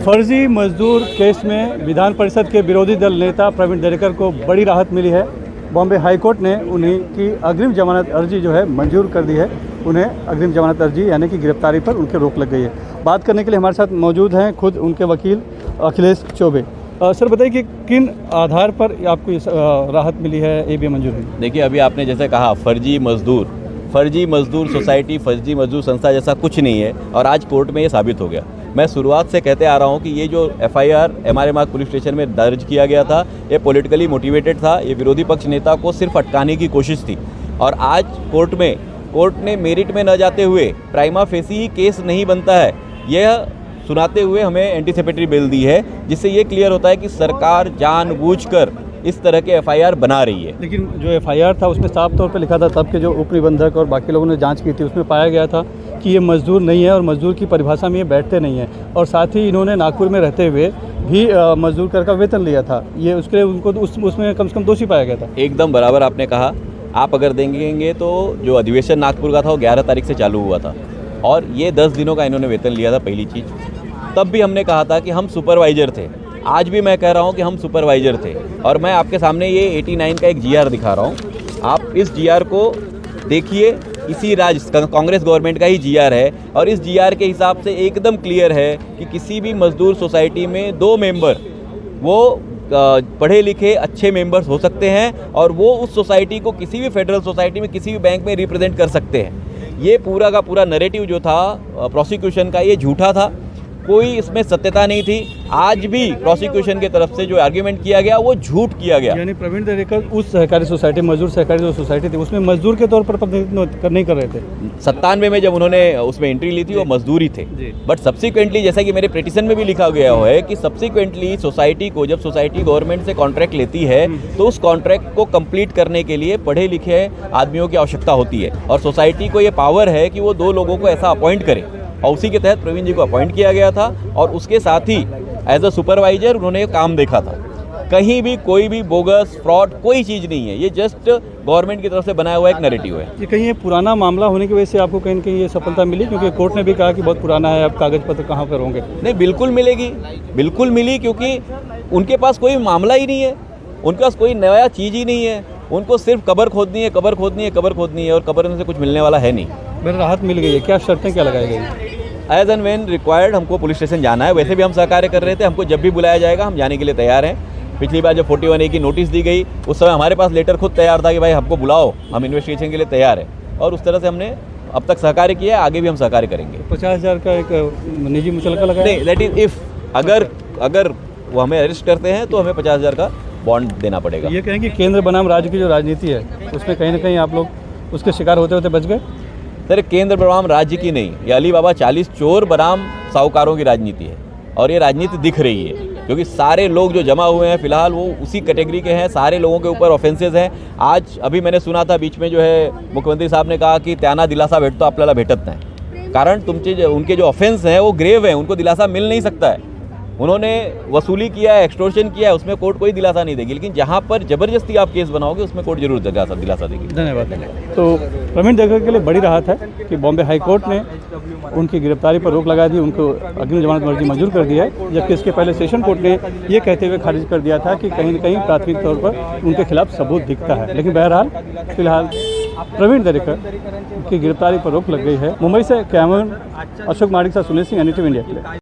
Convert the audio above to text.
फर्जी मजदूर केस में विधान परिषद के विरोधी दल नेता प्रवीण दरेकर को बड़ी राहत मिली है। बॉम्बे हाईकोर्ट ने उन्हीं की अग्रिम जमानत अर्जी जो है मंजूर कर दी है। उन्हें अग्रिम जमानत अर्जी यानी कि गिरफ्तारी पर उनके रोक लग गई है। बात करने के लिए हमारे साथ मौजूद हैं खुद उनके वकील अखिलेश चौबे। सर बताइए कि किन आधार पर आपको इस राहत मिली है, एबी मंजूर हुई? देखिए, अभी आपने जैसे कहा फर्जी मजदूर सोसाइटी, फर्जी मजदूर संस्था जैसा कुछ नहीं है और आज कोर्ट में ये साबित हो गया। मैं शुरुआत से कहते आ रहा हूँ कि ये जो एफआईआर एमआरए मार्ग पुलिस स्टेशन में दर्ज किया गया था, ये पॉलिटिकली मोटिवेटेड था। ये विरोधी पक्ष नेता को सिर्फ अटकाने की कोशिश थी और आज कोर्ट ने मेरिट में न जाते हुए प्राइमा फेसी ही केस नहीं बनता है, यह सुनाते हुए हमें एंटीसिपेटरी बेल दी है, जिससे ये क्लियर होता है कि सरकार जानबूझकर इस तरह के एफआईआर बना रही है। लेकिन जो एफआईआर था उसमें साफ तौर पर लिखा था, तब के जो उप निबंधक और बाकी लोगों ने जांच की थी, उसमें पाया गया था कि ये मजदूर नहीं है और मजदूर की परिभाषा में ये बैठते नहीं हैं और साथ ही इन्होंने नागपुर में रहते हुए भी मजदूर कर का वेतन लिया था। ये उसके उनको उसमें कम से कम दोषी पाया गया था। एकदम बराबर आपने कहा। आप अगर देखेंगे तो जो अधिवेशन नागपुर का था वो 11 तारीख से चालू हुआ था और ये 10 दिनों का इन्होंने वेतन लिया था। पहली चीज़, तब भी हमने कहा था कि हम सुपरवाइजर थे। आज भी मैं कह रहा हूं कि हम सुपरवाइजर थे और मैं आपके सामने ये 89 का एक जीआर दिखा रहा हूं। आप इस जीआर को देखिए, इसी कांग्रेस गवर्नमेंट का ही जीआर है और इस जीआर के हिसाब से एकदम क्लियर है कि किसी भी मजदूर सोसाइटी में 2 मेंबर वो पढ़े लिखे अच्छे मेंबर्स हो सकते हैं और वो उस सोसाइटी को किसी भी फेडरल सोसाइटी में किसी भी बैंक में रिप्रेजेंट कर सकते हैं। ये पूरा का पूरा नैरेटिव जो था प्रोसिक्यूशन का, ये झूठा था, कोई इसमें सत्यता नहीं थी। आज भी प्रोसिक्यूशन की तरफ से जो आर्ग्यूमेंट किया गया वो झूठ किया गया। यानी प्रवीण दरेकर उस सहकारी सोसाइटी, मजदूर सहकारी जो सोसाइटी थी, उसमें मजदूर के तौर पर नहीं कर रहे थे। 97 में जब उन्होंने उसमें एंट्री ली थी वो मजदूर ही थे, बट सब्सिक्वेंटली जैसा कि मेरे पिटीशन में भी लिखा गया है कि सब्सिक्वेंटली सोसाइटी को, जब सोसाइटी गवर्नमेंट से कॉन्ट्रैक्ट लेती है तो उस कॉन्ट्रैक्ट को कंप्लीट करने के लिए पढ़े लिखे आदमियों की आवश्यकता होती है और सोसाइटी को ये पावर है कि वो 2 लोगों को ऐसा अपॉइंट करे और उसी के तहत प्रवीण जी को अपॉइंट किया गया था और उसके साथ ही एज अ सुपरवाइजर उन्होंने काम देखा था। कहीं भी कोई भी बोगस फ्रॉड कोई चीज़ नहीं है, ये जस्ट गवर्नमेंट की तरफ से बनाया हुआ एक नैरेटिव है। ये कहीं ये पुराना मामला होने की वजह से आपको कहीं न कहीं ये सफलता मिली, क्योंकि कोर्ट ने भी कहा कि बहुत पुराना है, अब कागज पत्र कहाँ पर होंगे? नहीं, बिल्कुल मिलेगी, बिल्कुल मिली, क्योंकि उनके पास कोई मामला ही नहीं है, उनके पास कोई नया चीज़ ही नहीं है। उनको सिर्फ कबर खोदनी है और कबर से कुछ मिलने वाला है नहीं। मेरी राहत मिल गई है, क्या शर्तें क्या लगाई गई? एज एंड व्हेन रिक्वायर्ड हमको पुलिस स्टेशन जाना है। वैसे भी हम सहकार्य कर रहे थे, हमको जब भी बुलाया जाएगा हम जाने के लिए तैयार हैं। पिछली बार जब 41A की नोटिस दी गई उस समय हमारे पास लेटर खुद तैयार था कि भाई हमको बुलाओ, हम इन्वेस्टिगेशन के लिए तैयार हैं और उस तरह से हमने अब तक सहकार्य किया है, आगे भी हम सहकार्य करेंगे। 50,000 का एक निजी मुचलका लगाया? नहीं, दैट इज इफ अगर वो हमें अरेस्ट करते हैं तो हमें 50,000 का बॉन्ड देना पड़ेगा। ये कहें कि केंद्र बनाम राज्य की जो राजनीति है उसमें कहीं ना कहीं आप लोग उसके शिकार होते होते बच गए? सर, केंद्र बनाम राज्य की नहीं, ये अली बाबा 40 चोर बनाम साहूकारों की राजनीति है और ये राजनीति दिख रही है, क्योंकि सारे लोग जो जमा हुए हैं फिलहाल वो उसी कैटेगरी के हैं। सारे लोगों के ऊपर ऑफेंसेस हैं। आज अभी मैंने सुना था बीच में जो है मुख्यमंत्री साहब ने कहा की त्यांना दिलासा भेटतो आपल्याला भेटत नाही, कारण उनके जो ऑफेंस हैं वो ग्रेव है, उनको दिलासा मिल नहीं सकता है। उन्होंने वसूली किया है, एक्सटोर्शन किया है, उसमें कोर्ट कोई दिलासा नहीं देगी, लेकिन जहां पर जबरदस्ती आप केस बनाओगे उसमें कोर्ट जरूर दिलासा देगी। धन्यवाद। तो प्रवीण दरेकर के लिए बड़ी राहत है कि बॉम्बे हाई कोर्ट ने उनकी गिरफ्तारी पर रोक लगा दी, उनको अग्रिम जमानत अर्जी मंजूर कर दिया है, जबकि इसके पहले सेशन कोर्ट ने ये कहते हुए खारिज कर दिया था कि कहीं न कहीं प्राथमिक तौर पर उनके खिलाफ सबूत दिखता है। लेकिन बहरहाल फिलहाल प्रवीण दरेकर की गिरफ्तारी पर रोक लग गई है। मुंबई से कैमरामैन अशोक माडिक साथ सुनील सिंह, NDTV इंडिया के लिए।